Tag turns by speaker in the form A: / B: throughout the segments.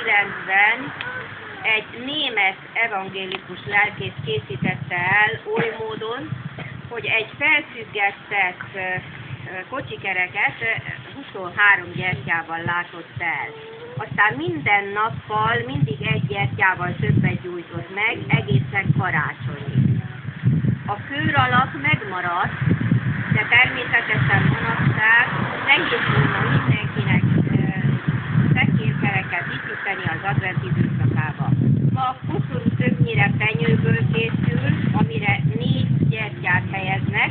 A: 1909-ben egy német evangélikus lelkész készítette el oly módon, hogy egy felfüggesztett kocsikereket 23 gyertyával látott el. Aztán minden nappal mindig egy gyertyával többet gyújtott meg, egészen karácsonyig. A kőalap megmaradt, de természetesen manapság nehéz volna mindenkinek szekérkereket építeni az advent időszakába. Ma a koszorú többnyire fenyőből készül, amire 4 gyertyát helyeznek.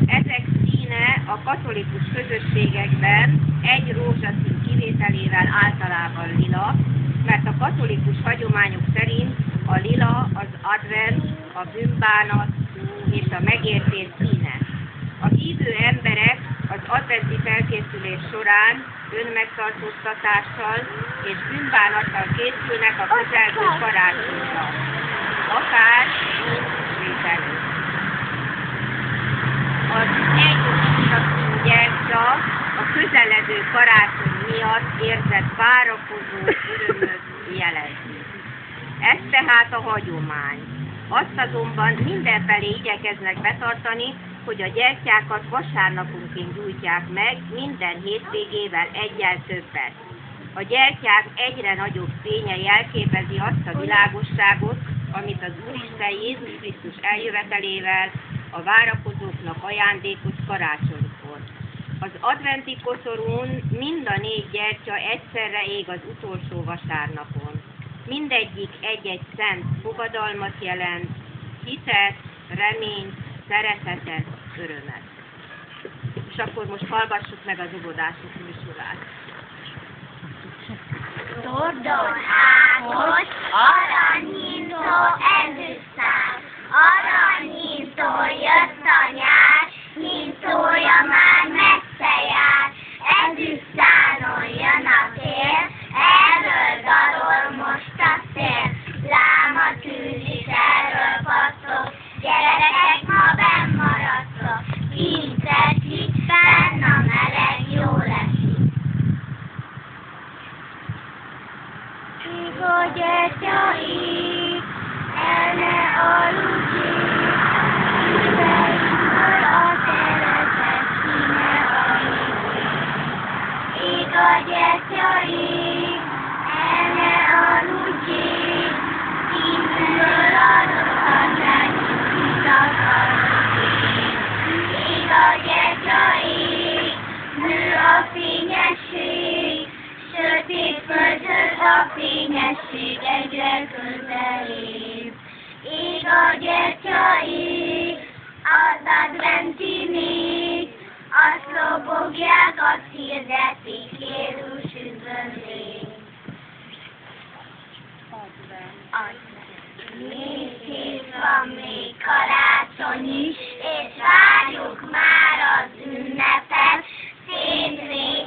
A: Ezek színe a katolikus közösségekben egy rózsaszín kivételével általában lila, mert a katolikus hagyományok szerint a lila az advent, a bűnbánat és a megértés színe. A hívő emberek az adventi felkészülés során önmegtartóztatással és bűnbánattal készülnek a közelgő karácsonyra, akár vételő. Az egy rózsaszín gyertya a közeledő karácsony miatt érzett várakozó örömöt jelezi. Ez tehát a hagyomány. Azt azonban mindenfelé igyekeznek betartani, hogy a gyertyákat vasárnaponként gyújtják meg, minden hétvégével egyel többet. A gyertyák egyre nagyobb fénye jelképezi azt a világosságot, amit az Úristen Jézus Krisztus eljövetelével a várakozóknak ajándékoz karácsonykor. Az adventi koszorún mind a 4 gyertya egyszerre ég az utolsó vasárnapon. Mindegyik egy-egy szent fogadalmat jelent, hitet, reményt, szeretetet, örömet. És akkor most hallgassuk meg az óvodások műsorát.
B: Tordon ágos, aranyintó ezüstszál, aranyintó jött a nyár, nyintója már messze jár, ezüstszálon jön a tél, erről dalol most a szél, lám a tűz is erről pattog, gyerekek, ma benn maradtok, kint esik, benn a meleg, jól esik. Igó gyertyai, el ne aludjék, szíveimből a szeretet ki ne aludjék. Igó gyertyai, el ne aludjék, szívből a rosszanság ki akarjék. Igó gyertyai, nő a fényesség, sötét földhöz a fényesség egyre közelébb. Ég a gyertyai, az adventi nép, azt lobogják, azt hirdetik, Jézus üdvözlés. Még hét van, még karácsony is, és várjuk már az ünnepet, szép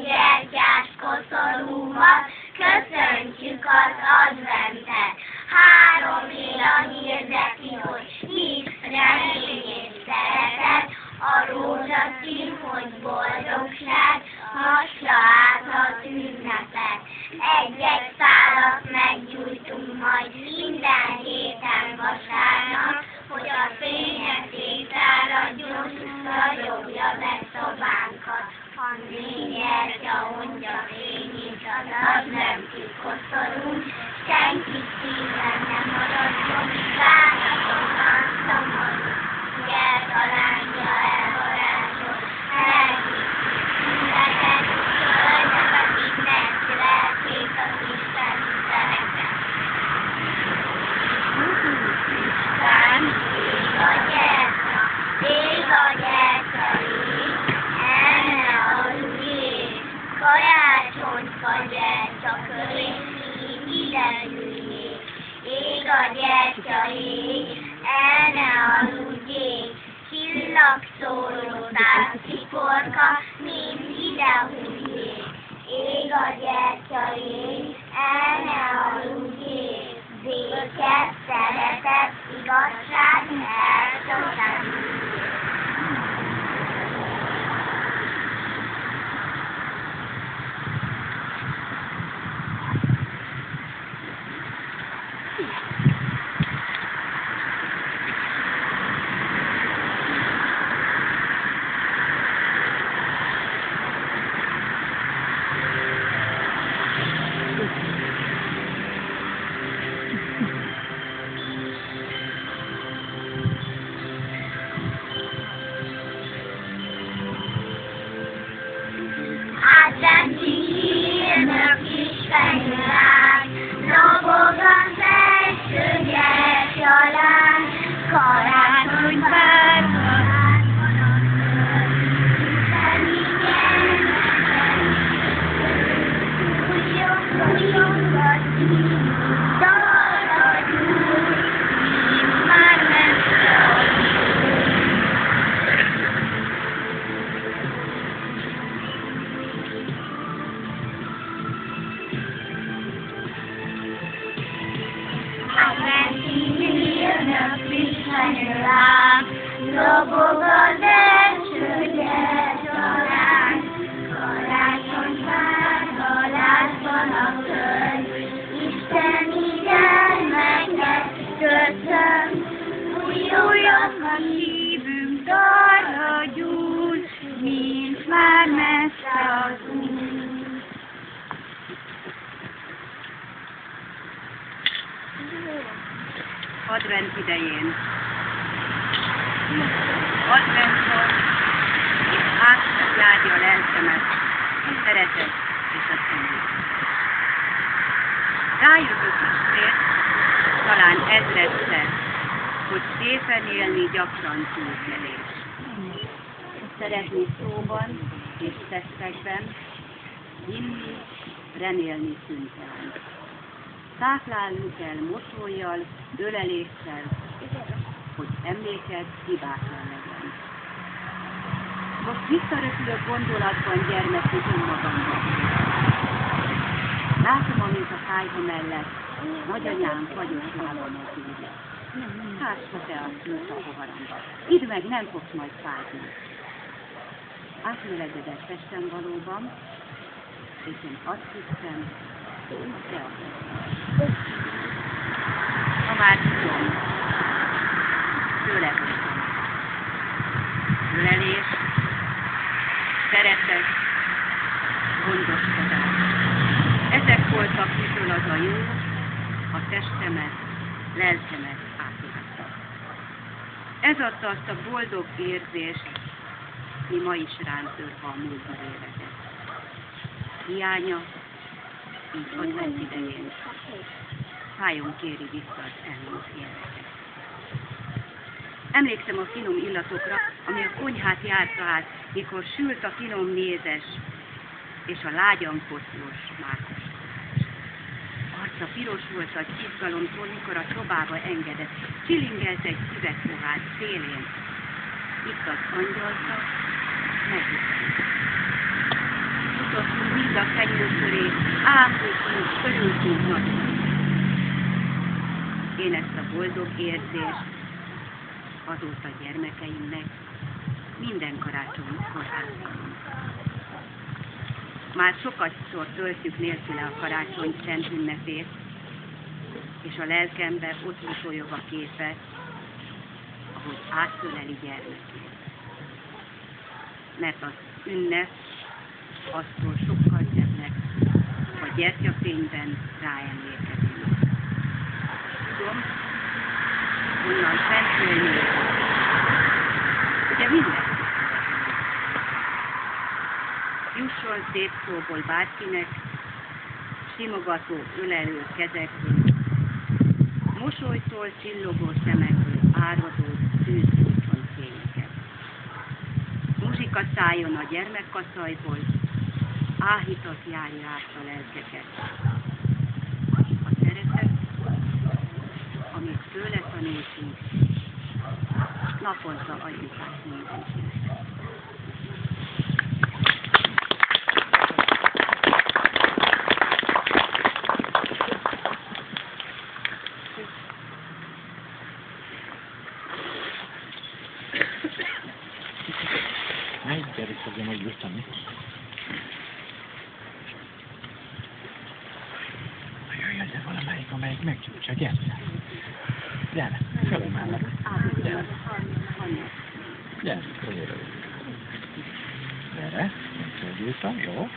B: gyertyás koszorúval köszöntjük az adventet. 3 éra hirdeti, hogy hisz, remény és szeretet, a rózsaszín, hogy boldogság, hasra át az ünnepet. Egy-egy szálat meggyújtunk majd minden héten vasárnap, hogy a fényes étáradjon, ragyogja be szobánkat. Ha 4 gyertya ondja fényét az adventi koszorún, senki szíven nem maradjon, várhatóan szomorú, eltalálja elvarázsol, elhívjuk szíveket, földnek a mindenki lelkét az Isten szeretet. Isten, ég a gyertya, ég a gyertyai, el ne aludjék, karácsonyfa gyertya köré, ide üljék. Ég a gyertyai, el ne aludjék, csillagszóró távcikorka, mind ide hújjék. Ég a gyertyai, el ne aludjék, béke, szeretet, igazság, elszózás. karácsony vár, lobog az első gyertyaláng, karácsonyfán halásban a könyv, isteni gyermeket köszön, újjuljon a szívünk dalra gyúl, mint már messze az út.
C: Advent idején. Adventkor, és átszak járja a lelkemet, a szeretet és a szívét. Rájövök ismét, talán ezredszer, hogy szépen élni gyakran túlkelés. Szeretni szóban és tettekben, hinni, remélni szüntelen. Táplálni kell mosollyal, öleléssel, hogy emléked hibátlan legyen. Most visszaröpülök gondolatban gyermeki önmagamban. Látom, amint a kályha mellett nagyanyám fagyos lábam az űr. Hássa te a szült a poharamba. Idd meg, nem fogsz majd fázni. Átmelegedett testem valóban, és én azt hiszem, te a testem. Ha már tudom, tőled ölelés, szeretet, gondoskodás. Ezek voltak, mitől az a jó, a testemet, lelkemet átlátta. Ez adta azt a boldog érzést, mi ma is ránk törve a múltba éredet. Hiánya, így advent idején, fájon kéri vissza az elmúlt életet. Emlékszem a finom illatokra, ami a konyhát járta át, mikor sült a finom mézes, és a lágyan koszlos mákos. Arca piros volt a izgalomtól, mikor a szobába engedett, csilingelt egy szüveg pohár szélén. Itt az angyalka, megütött. Utottunk mind a fenyő köré, ápoltunk, örültünk nagyra. Én ezt a boldog érzést azóta gyermekeimnek minden karácsonykor átadom. Már sokatszor töltjük nélküle a karácsony szent ünnepét, és a lelkembe ott mosolyog a képe, ahogy átöleli gyermekét. Mert az ünnep aztól sokkal szebb lesz, ha gyertyafényben ráemlékezünk. Tudom, onnan fentről nézünk. Ugye minden? Jusson szép szóból bárkinek, simogató, ölelő kezekből, mosolytól csillogó szemekből áradó tűzúton fényeket. Muzsika szálljon a gyermekkaszajból, áhítat járja át a lelkeket. A szeretet, amit tőle tanultunk, naponta adjuk át mindenkinek.
D: Melyik gyerek fogja meggyújtani? Jöjjön, gyere valamelyik, amelyik meggyújtsa, gyere! Gyere, fölemellek! Gyere! Gyere, gyere! Gyere, meggyújtam, jó?